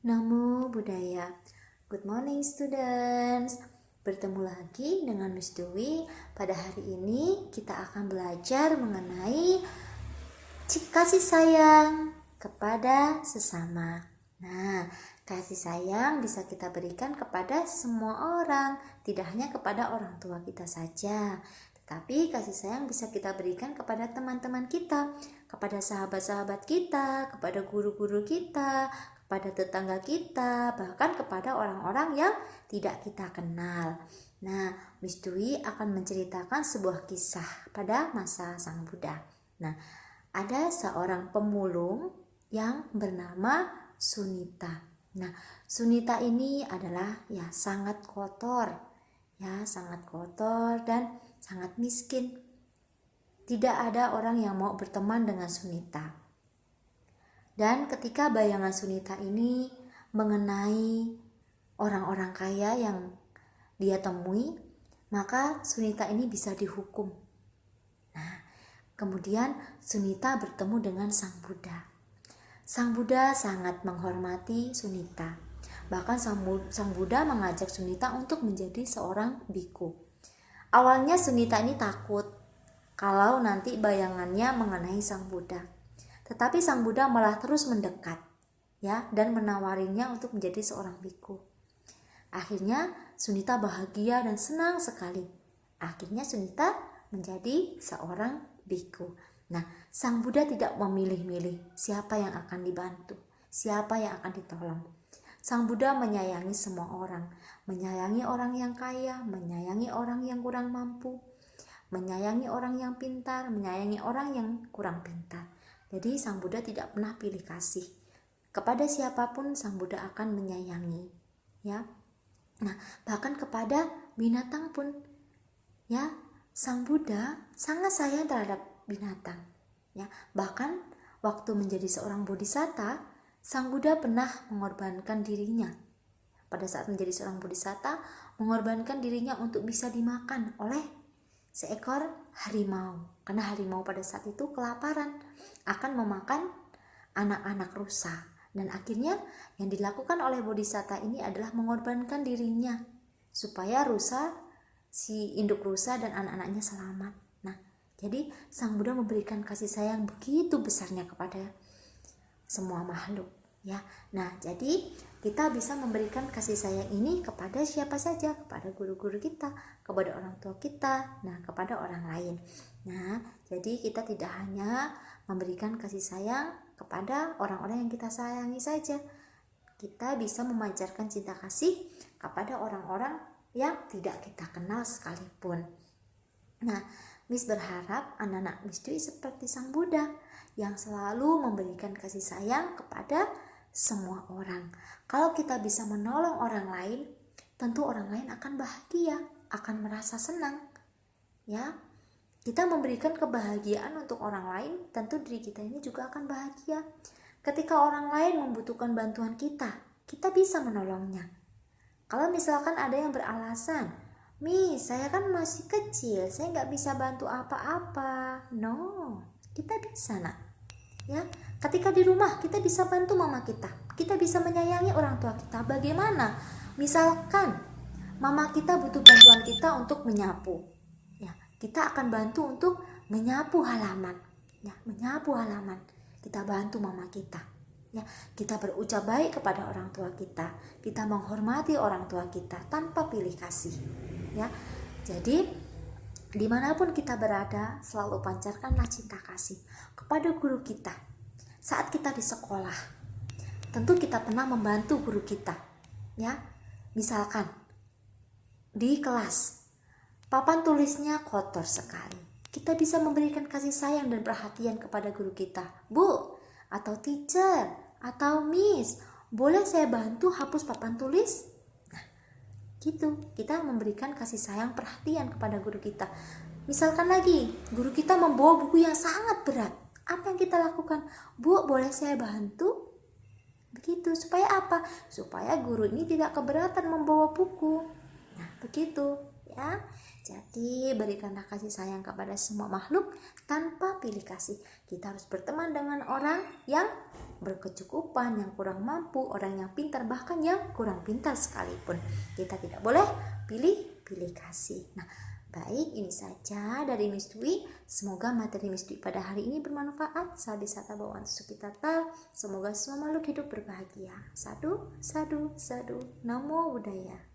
Namo Buddhaya. Good morning students. Bertemu lagi dengan Miss Dwi. Pada hari ini kita akan belajar mengenai kasih sayang kepada sesama. Nah, kasih sayang bisa kita berikan kepada semua orang, tidak hanya kepada orang tua kita saja. Tetapi kasih sayang bisa kita berikan kepada teman-teman kita, kepada sahabat-sahabat kita, kepada guru-guru kita, kepada tetangga kita, bahkan kepada orang-orang yang tidak kita kenal. Nah, Miss Dwi akan menceritakan sebuah kisah pada masa Sang Buddha. Nah, ada seorang pemulung yang bernama Sunita. Nah, Sunita ini adalah sangat kotor, sangat kotor dan sangat miskin. Tidak ada orang yang mau berteman dengan Sunita. Dan ketika bayangan Sunita ini mengenai orang-orang kaya yang dia temui, maka Sunita ini bisa dihukum. Nah, kemudian Sunita bertemu dengan Sang Buddha. Sang Buddha sangat menghormati Sunita. Bahkan Sang Buddha mengajak Sunita untuk menjadi seorang biku. Awalnya Sunita ini takut kalau nanti bayangannya mengenai Sang Buddha. Tetapi Sang Buddha malah terus mendekat, dan menawarinya untuk menjadi seorang biku. Akhirnya Sunita bahagia dan senang sekali. Akhirnya Sunita menjadi seorang biku. Nah, Sang Buddha tidak memilih-milih siapa yang akan dibantu, siapa yang akan ditolong. Sang Buddha menyayangi semua orang, menyayangi orang yang kaya, menyayangi orang yang kurang mampu, menyayangi orang yang pintar, menyayangi orang yang kurang pintar. Jadi Sang Buddha tidak pernah pilih kasih. Kepada siapapun Sang Buddha akan menyayangi, Nah, bahkan kepada binatang pun, Sang Buddha sangat sayang terhadap binatang, Bahkan waktu menjadi seorang bodhisatta, Sang Buddha pernah mengorbankan dirinya. Pada saat menjadi seorang bodhisatta, mengorbankan dirinya untuk bisa dimakan oleh seekor harimau. Karena harimau pada saat itu kelaparan, akan memakan anak-anak rusa. Dan akhirnya yang dilakukan oleh bodhisatta ini adalah mengorbankan dirinya supaya si induk rusa dan anak-anaknya selamat. Nah, jadi Sang Buddha memberikan kasih sayang begitu besarnya kepada semua makhluk, Nah, jadi kita bisa memberikan kasih sayang ini kepada siapa saja, kepada guru-guru kita, kepada orang tua kita, kepada orang lain. Nah, jadi kita tidak hanya memberikan kasih sayang kepada orang-orang yang kita sayangi saja. Kita bisa memancarkan cinta kasih kepada orang-orang yang tidak kita kenal sekalipun. Nah, Miss berharap anak-anak Miss Dwi seperti Sang Buddha yang selalu memberikan kasih sayang kepada semua orang. Kalau kita bisa menolong orang lain, tentu orang lain akan bahagia, akan merasa senang. Kita memberikan kebahagiaan untuk orang lain, tentu diri kita ini juga akan bahagia. Ketika orang lain membutuhkan bantuan kita bisa menolongnya. Kalau misalkan ada yang beralasan, "Miss, saya kan masih kecil, saya nggak bisa bantu apa-apa." No, kita bisa, nak. Ketika di rumah kita bisa bantu mama kita bisa menyayangi orang tua kita. Bagaimana? Misalkan mama kita butuh bantuan kita untuk menyapu, kita akan bantu untuk menyapu halaman, menyapu halaman. Kita bantu mama kita, kita berucap baik kepada orang tua kita menghormati orang tua kita tanpa pilih kasih, Jadi dimanapun kita berada, selalu pancarkanlah cinta kasih kepada guru kita. Saat kita di sekolah, tentu kita pernah membantu guru kita, Misalkan di kelas, papan tulisnya kotor sekali. Kita bisa memberikan kasih sayang dan perhatian kepada guru kita. "Bu," atau "Teacher," atau "Miss, boleh saya bantu hapus papan tulis?" Nah, gitu. Kita memberikan kasih sayang, perhatian kepada guru kita. Misalkan lagi, guru kita membawa buku yang sangat berat. Apa yang kita lakukan? "Bu, boleh saya bantu?" Begitu. Supaya apa? Supaya guru ini tidak keberatan membawa buku. Nah, begitu, Jadi berikanlah kasih sayang kepada semua makhluk tanpa pilih kasih. Kita harus berteman dengan orang yang berkecukupan, yang kurang mampu, orang yang pintar, bahkan yang kurang pintar sekalipun. Kita tidak boleh pilih-pilih kasih. Nah, baik, ini saja dari Miss Dwi. Semoga materi Miss Dwi pada hari ini bermanfaat. Sabi sata bawaan sukitata. Semoga semua makhluk hidup berbahagia. Sadu, sadu, sadu. Namo Buddhaya.